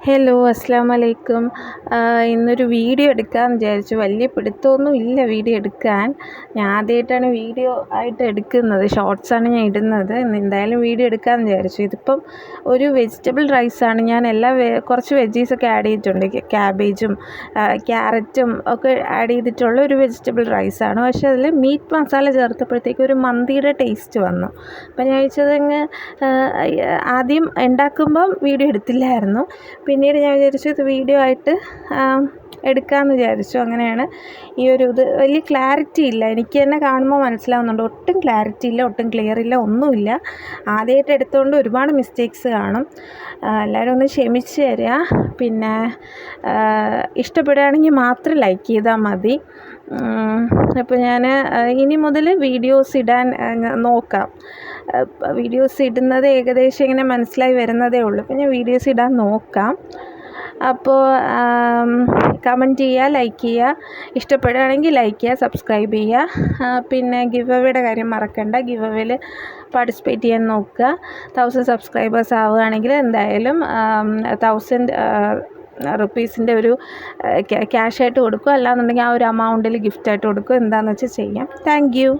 Hello, അസ്സാം വലൈക്കും. ഇന്നൊരു വീഡിയോ എടുക്കാമെന്ന് വിചാരിച്ചു. വലിയ പിടുത്തമൊന്നും ഇല്ല വീഡിയോ എടുക്കാൻ. ഞാൻ ആദ്യമായിട്ടാണ് വീഡിയോ ആയിട്ട് എടുക്കുന്നത്. ഷോർട്സാണ് ഞാൻ ഇടുന്നത്. എന്തായാലും വീഡിയോ എടുക്കാമെന്ന് വിചാരിച്ചു. ഇതിപ്പം ഒരു വെജിറ്റബിൾ റൈസാണ്. ഞാൻ കുറച്ച് വെജീസൊക്കെ ആഡ് ചെയ്തിട്ടുണ്ട്. ക്യാബേജും ക്യാരറ്റും ഒക്കെ ആഡ് ചെയ്തിട്ടുള്ള ഒരു വെജിറ്റബിൾ റൈസാണ്. പക്ഷേ അതിൽ മീറ്റ് മസാല ചേർത്തപ്പോഴത്തേക്കും ഒരു മന്തിയുടെ ടേസ്റ്റ് വന്നു. അപ്പം ഞാൻ വിചാരിച്ചതങ്ങ് ആദ്യം ഉണ്ടാക്കുമ്പം വീഡിയോ എടുത്തില്ലായിരുന്നു. പിന്നീട് ഞാൻ വിചാരിച്ചു ഇത് വീഡിയോ ആയിട്ട് എടുക്കാമെന്ന് വിചാരിച്ചു. അങ്ങനെയാണ് ഇത് വലിയ ക്ലാരിറ്റി ഇല്ല. എനിക്ക് തന്നെ കാണുമ്പോൾ മനസ്സിലാവുന്നുണ്ട്. ഒട്ടും ക്ലാരിറ്റി ഇല്ല, ഒട്ടും ക്ലിയർ ഇല്ല, ഒന്നുമില്ല. ആദ്യമായിട്ട് എടുത്തുകൊണ്ട് ഒരുപാട് മിസ്റ്റേക്സ് കാണും. എല്ലാവരും ഒന്ന് ക്ഷമിച്ച് തരിക. പിന്നെ ഇഷ്ടപ്പെടുകയാണെങ്കിൽ മാത്രം ലൈക്ക് ചെയ്താൽ മതി. അപ്പോൾ ഞാൻ ഇനി മുതൽ വീഡിയോസ് ഇടാൻ നോക്കാം. വീഡിയോസ് ഇടുന്നത് ഏകദേശം ഇങ്ങനെ മനസ്സിലായി വരുന്നതേ ഉള്ളൂ. അപ്പോൾ ഞാൻ വീഡിയോസ് ഇടാൻ നോക്കാം. അപ്പോൾ കമൻറ്റ് ചെയ്യുക, ലൈക്ക് ചെയ്യുക. ഇഷ്ടപ്പെടുകയാണെങ്കിൽ ലൈക്ക് ചെയ്യുക, സബ്സ്ക്രൈബ് ചെയ്യുക. പിന്നെ ഗിവ് അവേയുടെ കാര്യം മറക്കണ്ട. ഗിവ് അവേയിൽ പാർട്ടിസിപ്പേറ്റ് ചെയ്യാൻ നോക്കുക. 1000 സബ്സ്ക്രൈബേഴ്സ് ആവുകയാണെങ്കിൽ എന്തായാലും 1000 റുപ്പീസിൻ്റെ ഒരു ക്യാഷായിട്ട് കൊടുക്കും. അല്ലാന്നുണ്ടെങ്കിൽ ആ ഒരു എമൗണ്ടിൽ ഗിഫ്റ്റായിട്ട് കൊടുക്കും. എന്താണെന്ന് വെച്ചാൽ ചെയ്യാം. Thank you.